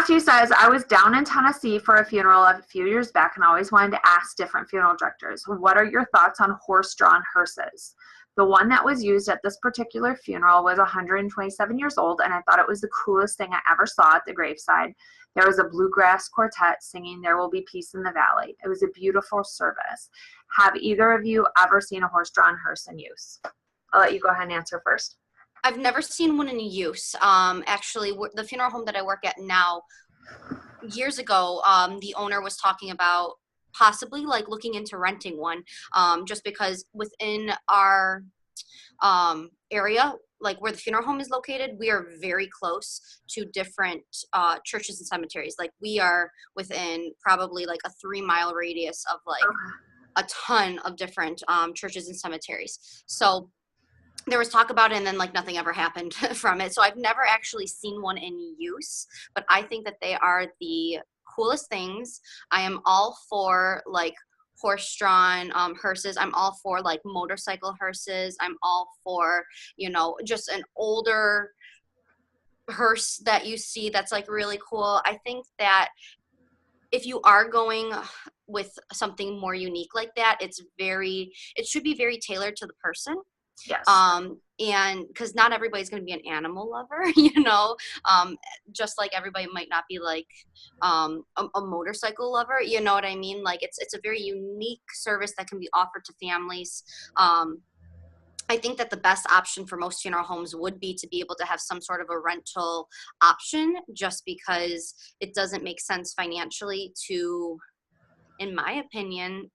Matthew says, I was down in Tennessee for a funeral a few years back and always wanted to ask different funeral directors, what are your thoughts on horse-drawn hearses? The one that was used at this particular funeral was 127 years old, and I thought it was the coolest thing I ever saw at the graveside. There was a bluegrass quartet singing There Will Be Peace in the Valley. It was a beautiful service. Have either of you ever seen a horse-drawn hearse in use? I'll let you go ahead and answer first. I've never seen one in use. Actually, the funeral home that I work at now, years ago, the owner was talking about possibly like looking into renting one, just because within our area, like where the funeral home is located, we are very close to different churches and cemeteries. Like we are within probably like a 3-mile radius of like a ton of different churches and cemeteries. So there was talk about it, and then like nothing ever happened from it. So I've never actually seen one in use, but I think that they are the coolest things. I am all for like horse-drawn hearses. I'm all for like motorcycle hearses. I'm all for, you know, just an older hearse that you see that's like really cool. I think that if you are going with something more unique like that, it should be very tailored to the person. Yes. And because not everybody's going to be an animal lover, you know, just like everybody might not be like a motorcycle lover, you know what I mean? Like it's a very unique service that can be offered to families. I think that the best option for most funeral homes would be to be able to have some sort of a rental option, just because it doesn't make sense financially to, in my opinion,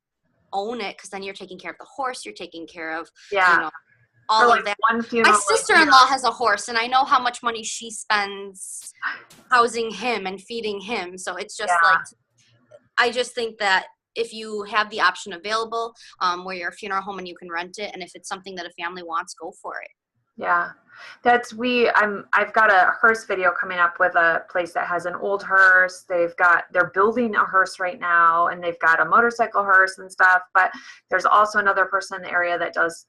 own it, because then you're taking care of the horse, you're taking care of, you know, all of that. My sister-in-law has a horse, and I know how much money she spends housing him and feeding him. So it's just like, I just think that if you have the option available, where you're a funeral home and you can rent it, and if it's something that a family wants, go for it. Yeah, I've got a hearse video coming up with a place that has an old hearse. They're building a hearse right now, and they've got a motorcycle hearse and stuff, but there's also another person in the area that does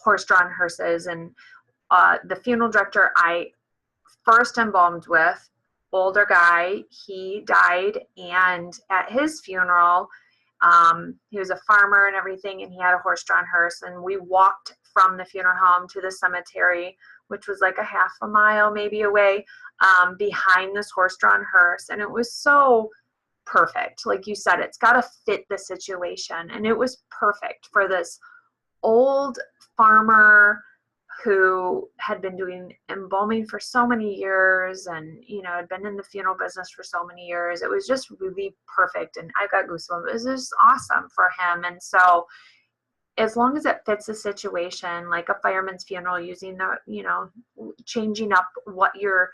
horse-drawn hearses. And the funeral director I first embalmed with, older guy, he died, and at his funeral, he was a farmer and everything, and he had a horse-drawn hearse, and we walked from the funeral home to the cemetery, which was like a half a mile maybe away, behind this horse-drawn hearse, and it was so perfect. Like you said, it's got to fit the situation, and it was perfect for this old farmer who had been doing embalming for so many years, and you know, had been in the funeral business for so many years. It was just really perfect, and I got goosebumps. It was just awesome for him. And so as long as it fits the situation, like a fireman's funeral, using the, you know, changing up what you're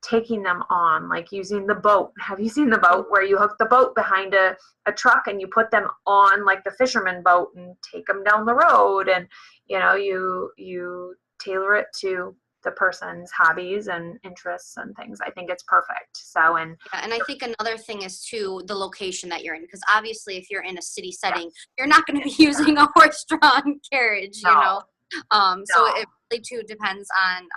taking them on, like using the boat. Have you seen the boat where you hook the boat behind a truck and you put them on like the fisherman boat and take them down the road? And you know, you tailor it to the person's hobbies and interests and things. I think it's perfect. So, and I think another thing is too the location that you're in, because obviously if you're in a city setting, you're not going to be using a horse-drawn carriage, you know. So it really too depends on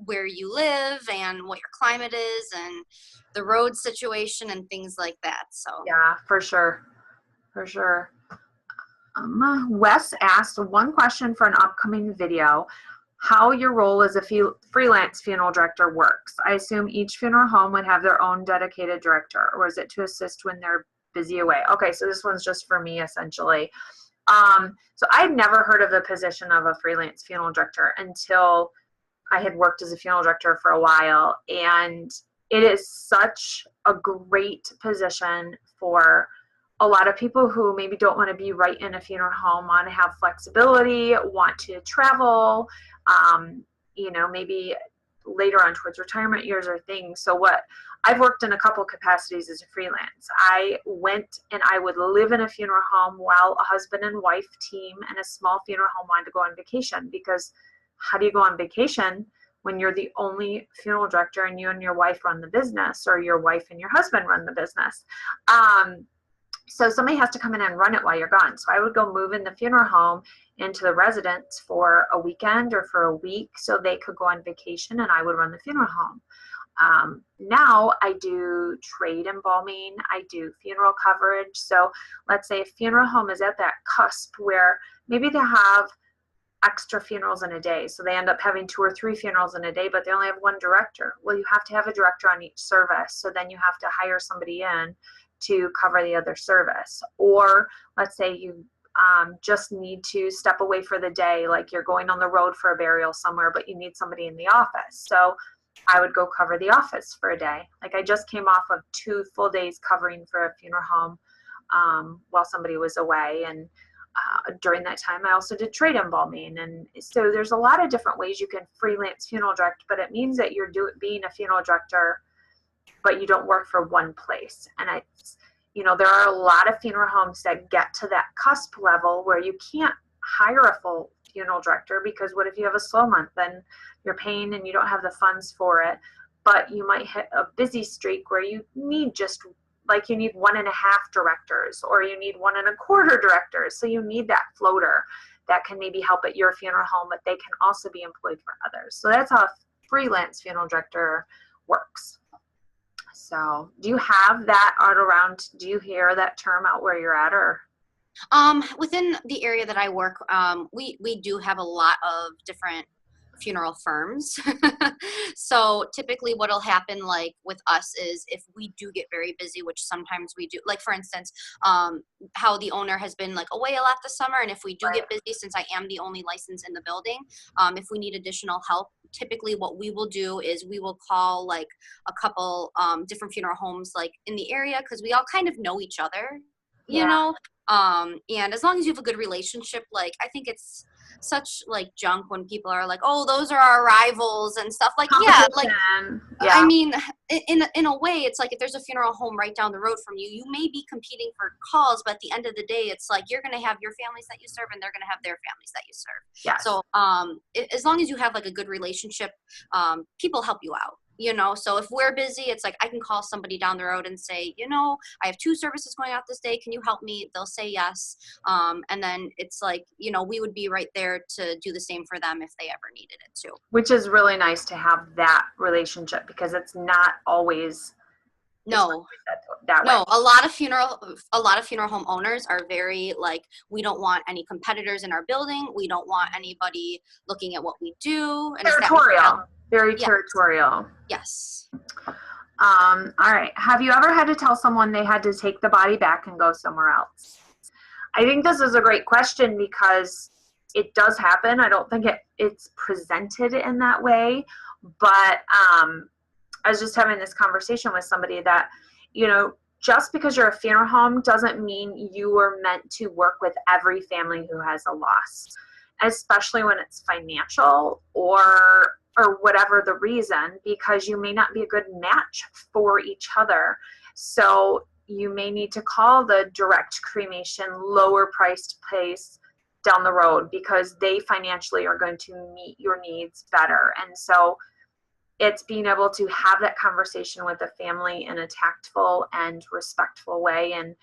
where you live and what your climate is and the road situation and things like that. So yeah, for sure. Wes asked one question for an upcoming video: how your role as a freelance funeral director works. I assume each funeral home would have their own dedicated director, or is it to assist when they're busy away? Okay, so this one's just for me essentially. So I'd never heard of the position of a freelance funeral director until I had worked as a funeral director for a while, and it is such a great position for a lot of people who maybe don't want to be right in a funeral home, want to have flexibility, want to travel, you know, maybe later on towards retirement years or things. So I've worked in a couple capacities as a freelance. I went and I would live in a funeral home while a husband and wife team and a small funeral home wanted to go on vacation, because how do you go on vacation when you're the only funeral director and you and your wife run the business, or your wife and your husband run the business? So somebody has to come in and run it while you're gone. So I would go move in the funeral home into the residence for a weekend or for a week so they could go on vacation, and I would run the funeral home. Now I do trade embalming, I do funeral coverage. So let's say a funeral home is at that cusp where maybe they have extra funerals in a day. So they end up having 2 or 3 funerals in a day, but they only have one director. Well, you have to have a director on each service. So then you have to hire somebody in to cover the other service. Or let's say you just need to step away for the day, like you're going on the road for a burial somewhere, but you need somebody in the office. So I would go cover the office for a day. Like I just came off of 2 full days covering for a funeral home while somebody was away. And during that time, I also did trade embalming. And so there's a lot of different ways you can freelance funeral direct, but it means that you're being a funeral director, but you don't work for one place. And there are a lot of funeral homes that get to that cusp level where you can't hire a full funeral director, because what if you have a slow month? Then you're paying and you don't have the funds for it. But you might hit a busy streak where you need you need 1.5 directors, or you need 1.25 directors. So you need that floater that can maybe help at your funeral home, but they can also be employed for others. So that's how a freelance funeral director works. So do you have that out around? Do you hear that term out where you're at, or? Within the area that I work, we do have a lot of different funeral firms. So typically what'll happen like with us is if we do get very busy, which sometimes we do, like for instance, how the owner has been like away a lot this summer. And if we do get busy, since I am the only license in the building, if we need additional help, typically what we will do is we will call like a couple different funeral homes like in the area, because we all kind of know each other, you know. And as long as you have a good relationship, like I think it's such like junk when people are like, oh, those are our rivals and stuff. Like, yeah, like I mean, in a way, it's like if there's a funeral home right down the road from you, you may be competing for calls, but at the end of the day, it's like you're going to have your families that you serve, and they're going to have their families that you serve. Yes. So as long as you have like a good relationship, people help you out. So if we're busy, it's like I can call somebody down the road and say, I have 2 services going out this day. Can you help me? They'll say yes. And then it's like, we would be right there to do the same for them if they ever needed it too. Which is really nice to have that relationship, because it's not always no. A lot of funeral home owners are very like, we don't want any competitors in our building. We don't want anybody looking at what we do. And territorial. Very territorial. Yes. All right. Have you ever had to tell someone they had to take the body back and go somewhere else? I think this is a great question because it does happen. I don't think it's presented in that way, but I was just having this conversation with somebody that, just because you're a funeral home doesn't mean you are meant to work with every family who has a loss, especially when it's financial or whatever the reason, because you may not be a good match for each other. So you may need to call the direct cremation, lower priced place down the road, because they financially are going to meet your needs better. And so it's being able to have that conversation with the family in a tactful and respectful way, and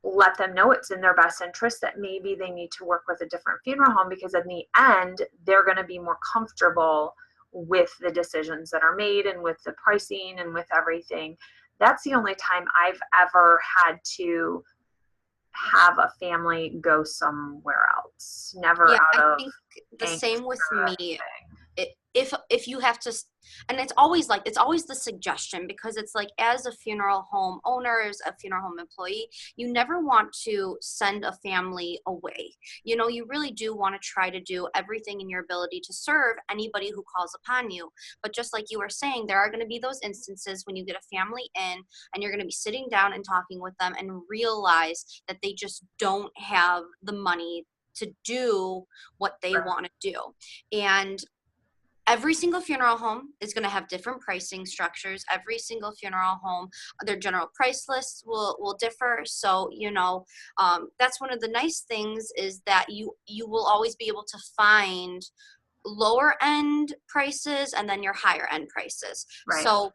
let them know it's in their best interest that maybe they need to work with a different funeral home, because in the end, they're going to be more comfortable with the decisions that are made and with the pricing and with everything. That's the only time I've ever had to have a family go somewhere else. Never out of. I think the same with me. If you have to, and it's always the suggestion, because it's like, as a funeral home owner, as a funeral home employee, you never want to send a family away. You really do want to try to do everything in your ability to serve anybody who calls upon you. But just like you were saying, there are going to be those instances when you get a family in and you're going to be sitting down and talking with them and realize that they just don't have the money to do what they want to do. And every single funeral home is going to have different pricing structures. Every single funeral home, their general price lists will differ. So, that's one of the nice things, is that you will always be able to find lower end prices and then your higher end prices. Right. So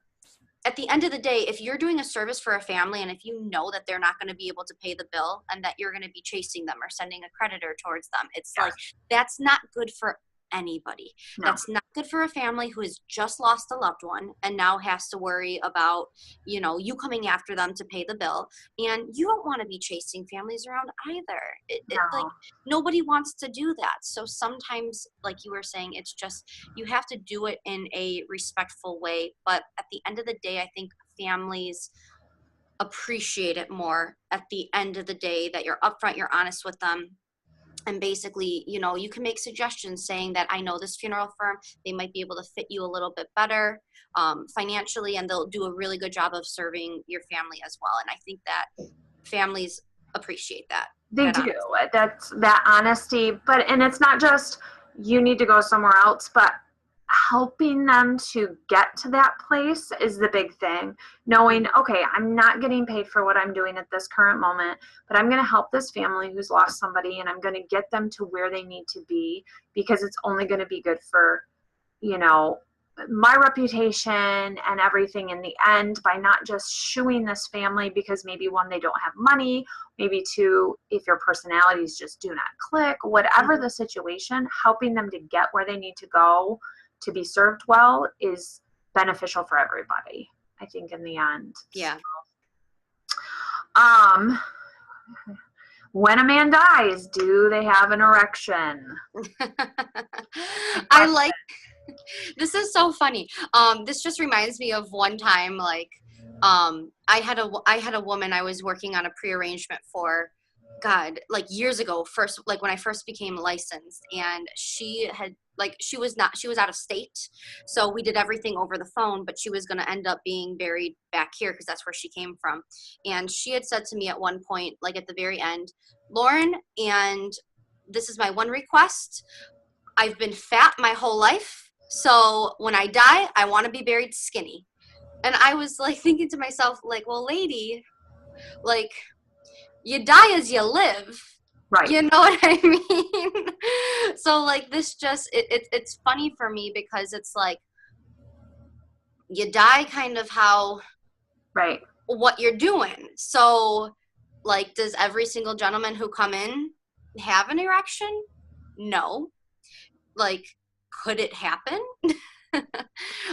at the end of the day, if you're doing a service for a family and if you know that they're not going to be able to pay the bill and that you're going to be chasing them or sending a creditor towards them, it's like, that's not good for anybody. No. That's not good for a family who has just lost a loved one and now has to worry about, you know, you coming after them to pay the bill. And you don't want to be chasing families around either. Like, No. nobody wants to do that. So sometimes, like you were saying, it's just, you have to do it in a respectful way. But at the end of the day, I think families appreciate it more at the end of the day, that you're upfront, you're honest with them. And basically, you know, you can make suggestions saying that I know this funeral firm, they might be able to fit you a little bit better financially, and they'll do a really good job of serving your family as well. And I think that families appreciate that. They do. Honesty. That's that honesty. But, and it's not just you need to go somewhere else, but helping them to get to that place is the big thing. Knowing, okay, I'm not getting paid for what I'm doing at this current moment, but I'm going to help this family who's lost somebody, and I'm going to get them to where they need to be, because it's only going to be good for, you know, my reputation and everything in the end, by not just shooing this family because maybe, one, they don't have money, maybe two, if your personalities just do not click, whatever the situation, helping them to get where they need to go to be served well is beneficial for everybody, I think, in the end. Yeah. When a man dies, do they have an erection? I like, this is so funny. This just reminds me of one time, like, I had a woman I was working on a pre-arrangement for, God, like years ago, first, like when I first became licensed, and she had, like, she was out of state. So we did everything over the phone, but she was going to end up being buried back here because that's where she came from. And she had said to me at one point, like at the very end, Lauren, and this is my one request. I've been fat my whole life. So when I die, I want to be buried skinny. And I was like thinking to myself, like, well, lady, like, you die as you live. Right. You know what I mean? So like this just, it's funny for me because it's like, you die kind of how, Right. what you're doing. So like, does every single gentleman who come in have an erection? No. Like, could it happen?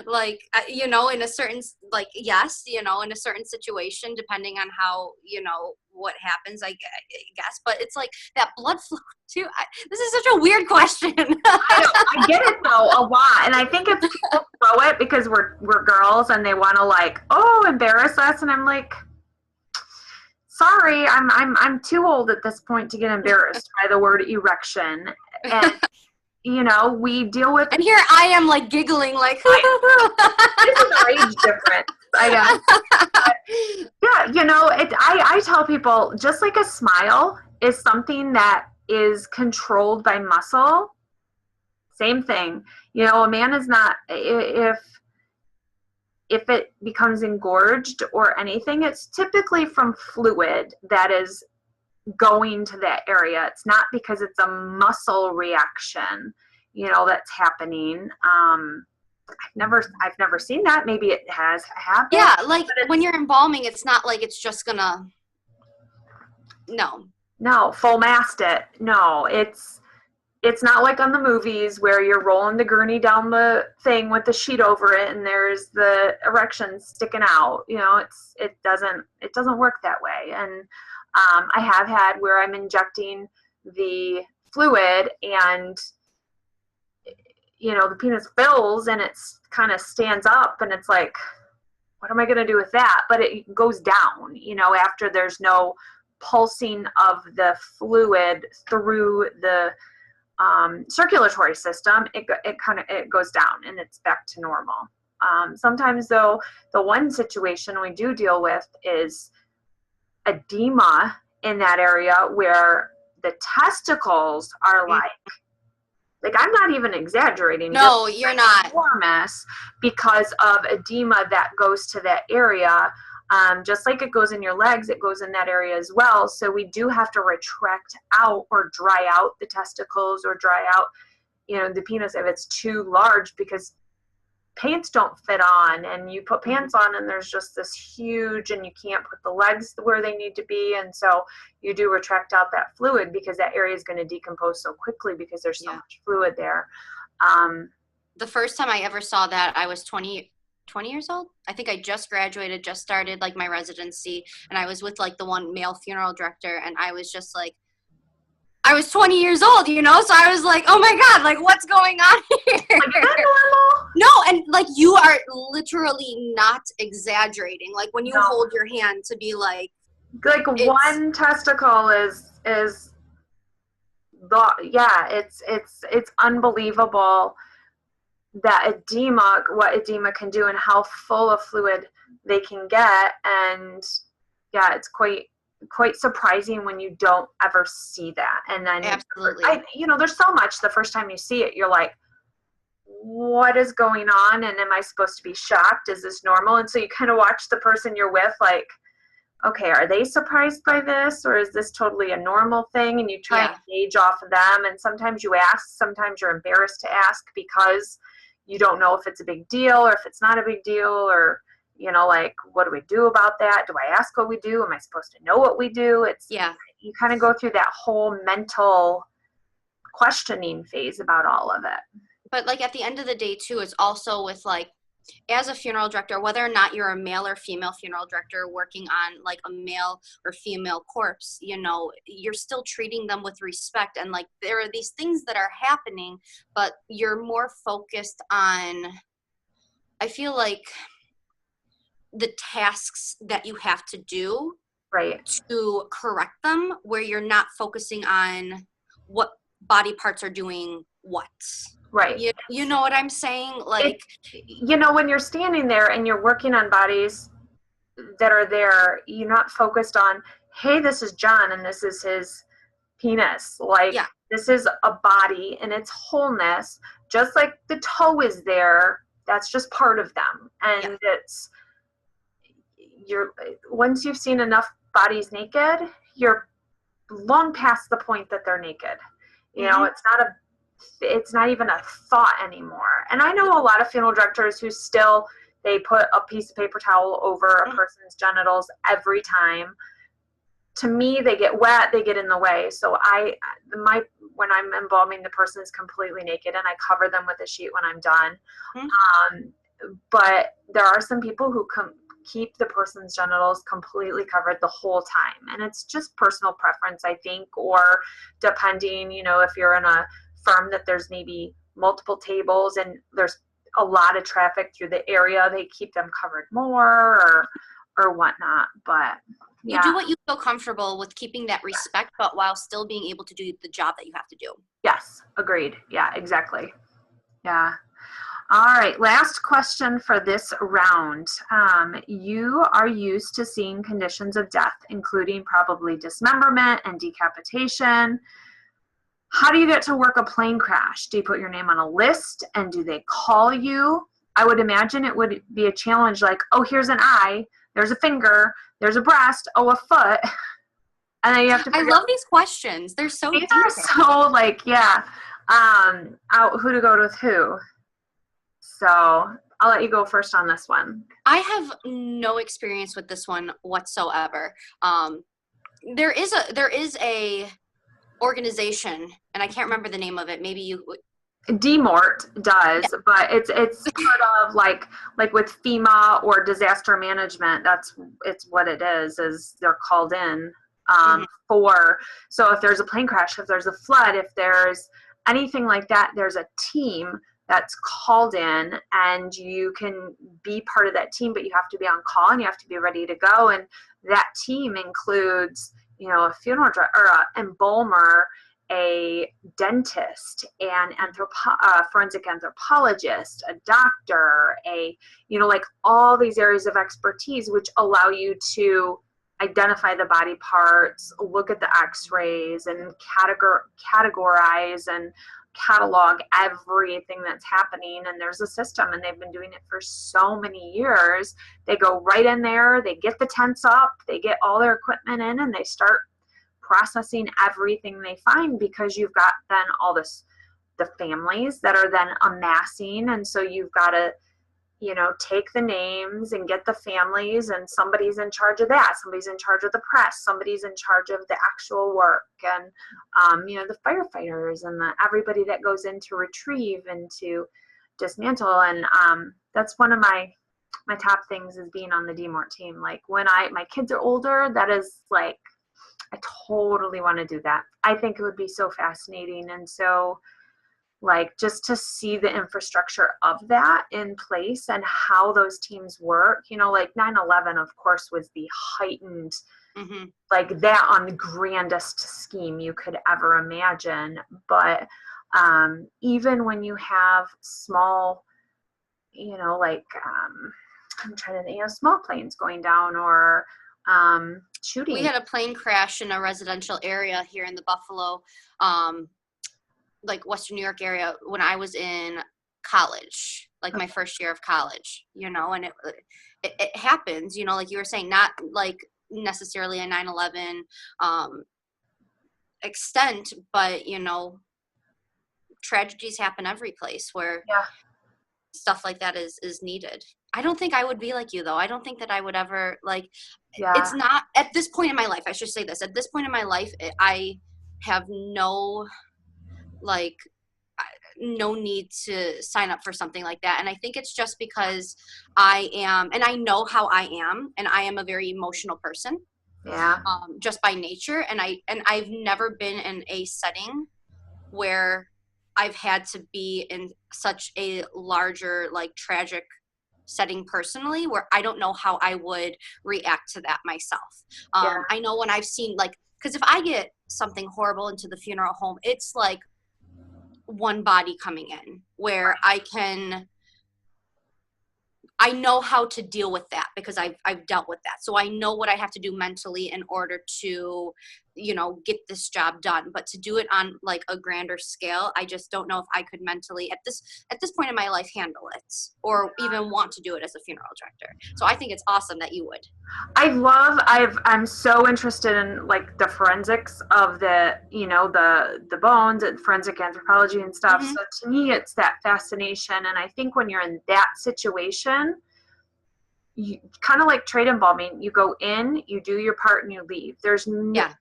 Like, you know, in a certain, like, yes, you know, in a certain situation, depending on how, you know, what happens, I guess. But it's like that blood flow too. This is such a weird question. I know, I get it though a lot, and I think it's people throw it because we're girls and they want to, like, oh, embarrass us, and I'm like, sorry, I'm too old at this point to get embarrassed by the word erection. And you know, we deal with, and here I am, like, giggling, like, this is our age difference, I guess. But, yeah, you know, I tell people, just like a smile is something that is controlled by muscle, same thing. You know, a man is not, if it becomes engorged or anything, it's typically from fluid that is going to that area. It's not because it's a muscle reaction, you know, that's happening. I've never seen that. Maybe it has happened. yeah, like when you're embalming, it's not like it's just gonna, no, full mast it. No, it's not like on the movies where you're rolling the gurney down the thing with the sheet over it and there's the erection sticking out. You know, it doesn't work that way. And I have had where I'm injecting the fluid and, you know, the penis fills and it's kind of stands up and it's like, what am I going to do with that? But it goes down, you know, after there's no pulsing of the fluid through the circulatory system, it goes down and it's back to normal. Sometimes though, the one situation we do deal with is edema in that area where the testicles are like I'm not even exaggerating. No, you're not. Enormous because of edema that goes to that area. Just like it goes in your legs, it goes in that area as well. So we do have to retract out or dry out the testicles or dry out, you know, the penis if it's too large, because pants don't fit on, and you put pants on and there's just this huge, and you can't put the legs where they need to be, and so you do retract out that fluid because that area is going to decompose so quickly because there's so much fluid there. The first time I ever saw that, I was 20 years old. I think I just graduated, just started like my residency, and I was with like the one male funeral director, and I was just like, I was 20 years old, you know? So I was like, oh my God, like what's going on here? Like, is that normal? No, and like you are literally not exaggerating. Like when you No. hold your hand to be like one testicle is it's unbelievable that what edema can do and how full of fluid they can get. And yeah, it's quite surprising when you don't ever see that. And then absolutely. There's so much the first time you see it, you're like, what is going on? And am I supposed to be shocked? Is this normal? And so you kind of watch the person you're with, like, okay, are they surprised by this, or is this totally a normal thing? And you try and gauge off of them. And sometimes you ask, sometimes you're embarrassed to ask because you don't know if it's a big deal or if it's not a big deal, or, like, what do we do about that? Do I ask what we do? Am I supposed to know what we do? You kind of go through that whole mental questioning phase about all of it. But like at the end of the day too, it's also with like, as a funeral director, whether or not you're a male or female funeral director working on like a male or female corpse, you're still treating them with respect. And like, there are these things that are happening, but you're more focused on, I feel like, the tasks that you have to do to correct them, where you're not focusing on what body parts are doing what. Right. You know what I'm saying? Like, when you're standing there and you're working on bodies that are there, you're not focused on, hey, this is John and this is his penis. Like, this is a body in its wholeness, just like the toe is there. That's just part of them. And once you've seen enough bodies naked, you're long past the point that they're naked. It's not even a thought anymore. And I know a lot of funeral directors who still, they put a piece of paper towel over a person's genitals every time. To me, they get wet, they get in the way. So when I'm embalming, the person is completely naked and I cover them with a sheet when I'm done. But there are some people who keep the person's genitals completely covered the whole time. And it's just personal preference, I think, or depending, if you're in a firm that there's maybe multiple tables and there's a lot of traffic through the area, they keep them covered more or whatnot. But you do what you feel comfortable with, keeping that respect, but while still being able to do the job that you have to do. Yes, agreed. Yeah, exactly. Yeah. All right, last question for this round. You are used to seeing conditions of death, including probably dismemberment and decapitation. How do you get to work a plane crash? Do you put your name on a list and do they call you? I would imagine it would be a challenge, like, oh, here's an eye, there's a finger, there's a breast, oh, a foot. And then you have to I love these questions. They're so deep. These are so like, who to go with who. So I'll let you go first on this one. I have no experience with this one whatsoever. There is a organization, and I can't remember the name of it. Maybe you. d-mort does, but it's part of like with FEMA or disaster management. It's what it is they're called in for. So if there's a plane crash, if there's a flood, if there's anything like that, there's a team that's called in, and you can be part of that team, but you have to be on call and you have to be ready to go. And that team includes, a funeral director, or an embalmer, a dentist, an forensic anthropologist, a doctor, like all these areas of expertise, which allow you to identify the body parts, look at the x-rays, and categorize and catalog everything that's happening. And there's a system, and they've been doing it for so many years. They go right in there, they get the tents up, they get all their equipment in, and they start processing everything they find, because you've got then all the families that are then amassing. And so you've got to take the names and get the families, and somebody's in charge of that. Somebody's in charge of the press. Somebody's in charge of the actual work, and, the firefighters and everybody that goes in to retrieve and to dismantle. And that's one of my top things, is being on the d-mort team. Like when my kids are older, that is like, I totally want to do that. I think it would be so fascinating. And so, like, just to see the infrastructure of that in place and how those teams work, like 9/11, of course, was the heightened, like that on the grandest scheme you could ever imagine. But even when you have small, like, I'm trying to think, small planes going down, or shooting. We had a plane crash in a residential area here in the Buffalo, like Western New York area, when I was in college, like my first year of college, and it happens, like you were saying, not like necessarily a 9/11 extent, but tragedies happen every place where stuff like that is needed. I don't think I would be like you, though. I don't think that I would ever, like, it's not, at this point in my life, I should say this, at this point in my life, I have no need to sign up for something like that. And I think it's just because I know how I am, and I am a very emotional person, just by nature. And I've never been in a setting where I've had to be in such a larger, like, tragic setting personally, where I don't know how I would react to that myself. I know when I've seen, like, because if I get something horrible into the funeral home, it's like one body coming in, where I know how to deal with that, because I've dealt with that. So I know what I have to do mentally in order to, get this job done. But to do it on like a grander scale, I just don't know if I could mentally at this point in my life handle it, or even want to do it as a funeral director. So I think it's awesome that you would. I'm so interested in, like, the forensics of the bones, and forensic anthropology and stuff. So to me, it's that fascination. And I think when you're in that situation, you kind of like trade embalming, you go in, you do your part, and you leave.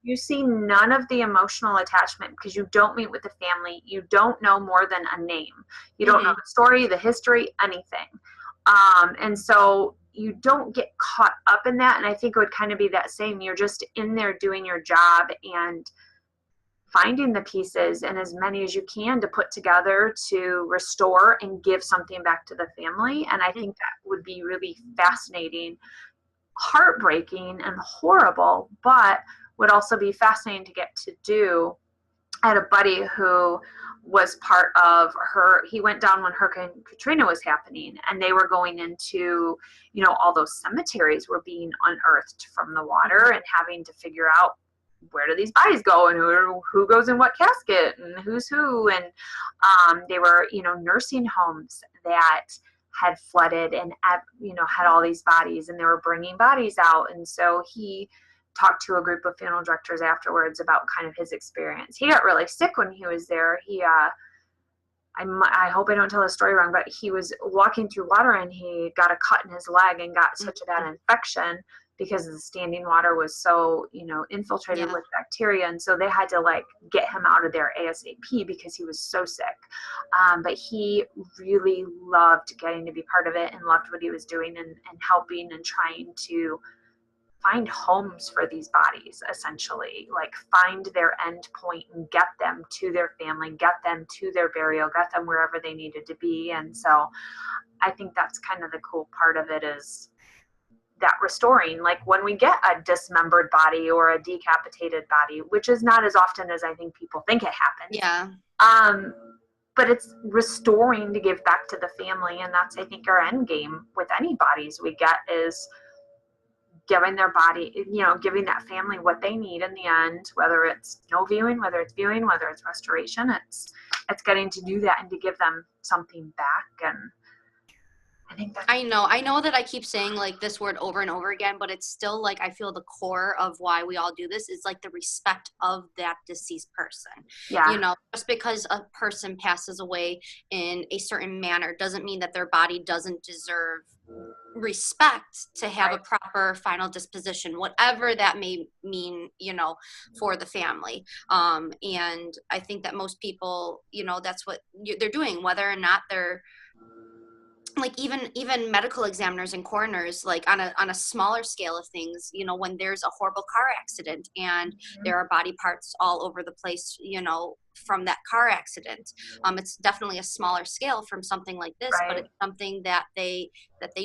You see none of the emotional attachment, because you don't meet with the family. You don't know more than a name. You don't know the story, the history, anything. And so you don't get caught up in that. And I think it would kind of be that same. You're just in there doing your job and finding the pieces, and as many as you can, to put together to restore and give something back to the family. And I think that would be really fascinating, heartbreaking and horrible, but would also be fascinating to get to do. I had a buddy who was part of he went down when Hurricane Katrina was happening, and they were going into, all those cemeteries were being unearthed from the water, and having to figure out, where do these bodies go, and who goes in what casket, and who's who. And they were, nursing homes that had flooded and, had all these bodies, and they were bringing bodies out. And so he talked to a group of funeral directors afterwards about kind of his experience. He got really sick when he was there. I hope I don't tell the story wrong, but he was walking through water, and he got a cut in his leg and got such a bad infection because the standing water was so, infiltrated with bacteria. And so they had to, like, get him out of there ASAP because he was so sick. But he really loved getting to be part of it, and loved what he was doing, and helping and trying to find homes for these bodies, essentially, like find their end point and get them to their family, get them to their burial, get them wherever they needed to be. And so I think that's kind of the cool part of it, is that restoring, like when we get a dismembered body or a decapitated body, which is not as often as I think people think it happens. Yeah. But it's restoring to give back to the family. And that's, I think, our end game with any bodies we get, is giving their body, giving that family what they need in the end, whether it's no viewing, whether it's viewing, whether it's restoration. It's getting to do that and to give them something back. And I know that I keep saying like this word over and over again, but it's still like, I feel the core of why we all do this is like the respect of that deceased person. Yeah. You know, just because a person passes away in a certain manner doesn't mean that their body doesn't deserve respect to have a proper final disposition, whatever that may mean, you know, for the family. And I think that most people, you know, that's what they're doing, whether or not they're like even medical examiners and coroners, like on a smaller scale of things, you know, when there's a horrible car accident and there are body parts all over the place, you know, from that car accident, it's definitely a smaller scale from something like this, but it's something that they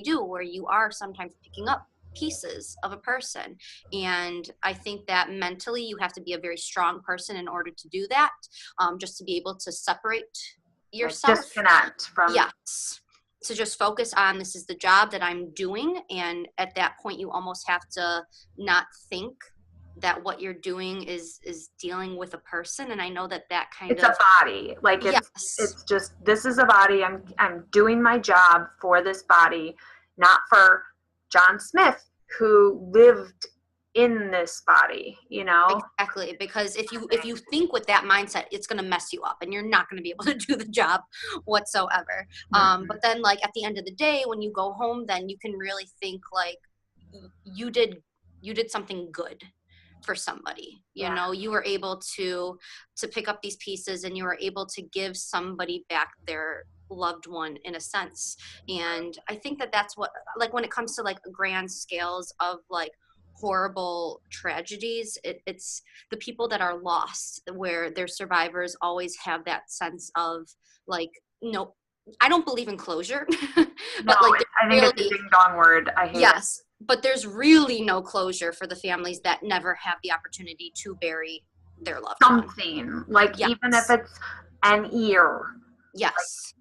do, where you are sometimes picking up pieces of a person. And I think that mentally you have to be a very strong person in order to do that, just to be able to separate yourself, disconnect from to just focus on, this is the job that I'm doing. And at that point you almost have to not think that what you're doing is dealing with a person. And I know that kind it's a body, like it's just, this is a body, I'm doing my job for this body, not for John Smith who lived in this body, you know? Exactly, because if you think with that mindset, it's going to mess you up and you're not going to be able to do the job whatsoever. But then like at the end of the day, when you go home, then you can really think like you did something good for somebody. You know, you were able to pick up these pieces and you were able to give somebody back their loved one in a sense. And I think that that's what, like when it comes to like grand scales of like horrible tragedies, it's the people that are lost, where their survivors always have that sense of like, no, I don't believe in closure. But no, like I think it's a ding dong word. I hate it. But there's really no closure for the families that never have the opportunity to bury their loved one. Like even if it's an ear, like,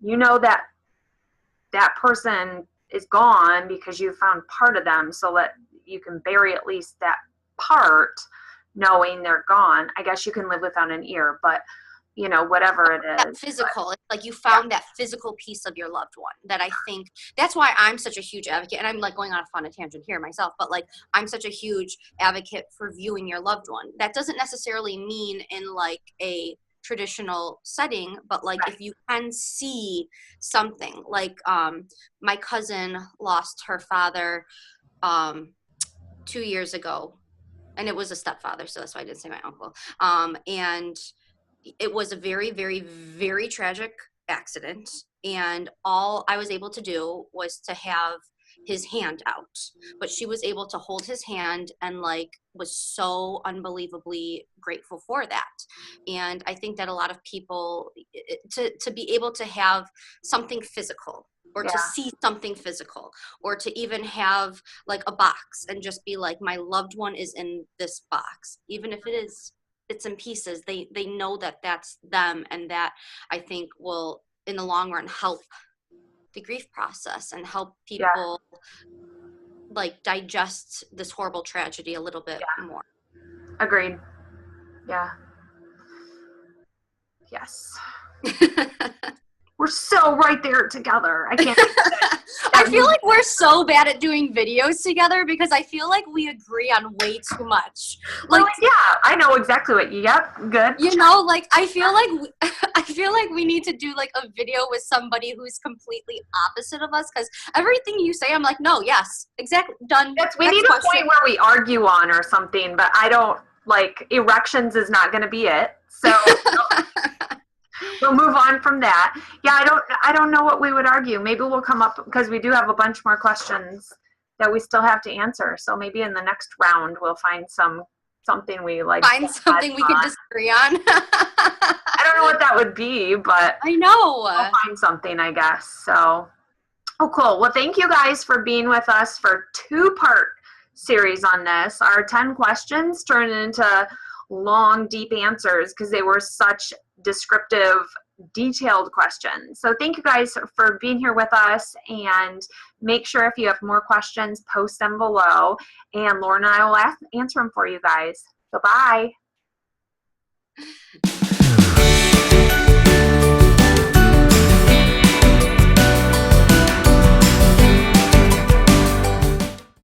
you know that person is gone because you found part of them, so that you can bury at least that part knowing they're gone. I guess you can live without an ear, but you know, whatever it is. That physical, it's like you found that physical piece of your loved one, that I think that's why I'm such a huge advocate. And I'm like going on a tangent here myself, but like I'm such a huge advocate for viewing your loved one. That doesn't necessarily mean in like a traditional setting, but like if you can see something, like my cousin lost her father 2 years ago, and it was a stepfather, so that's why I didn't say my uncle. And it was a very, very, very tragic accident. And all I was able to do was to have his hand out. But she was able to hold his hand and like was so unbelievably grateful for that. And I think that a lot of people, to be able to have something physical, or to see something physical, or to even have like a box and just be like, my loved one is in this box, even if it is bits and pieces, they know that that's them, and that I think will in the long run help the grief process and help people like digest this horrible tragedy a little bit more. Agreed. Yeah. Yes. We're so right there together. I can't. I feel like we're so bad at doing videos together because I feel like we agree on way too much. Like, I know exactly what. Yep, good. You know, like I feel like we need to do like a video with somebody who's completely opposite of us, because everything you say, I'm like, no, yes, exactly, done. We need a point where we argue on or something, but I don't like erections is not going to be it. So. We'll move on from that. Yeah, I don't know what we would argue. Maybe we'll come up, because we do have a bunch more questions that we still have to answer. So maybe in the next round we'll find something we like. Find something we can disagree on. I don't know what that would be, but I know. We'll find something, I guess. So, oh, cool. Well, thank you guys for being with us for 2-part series on this. Our 10 questions turned into long, deep answers because they were such descriptive, detailed questions. So thank you guys for being here with us, and make sure if you have more questions, post them below, and Lauren and I will answer them for you guys. So bye.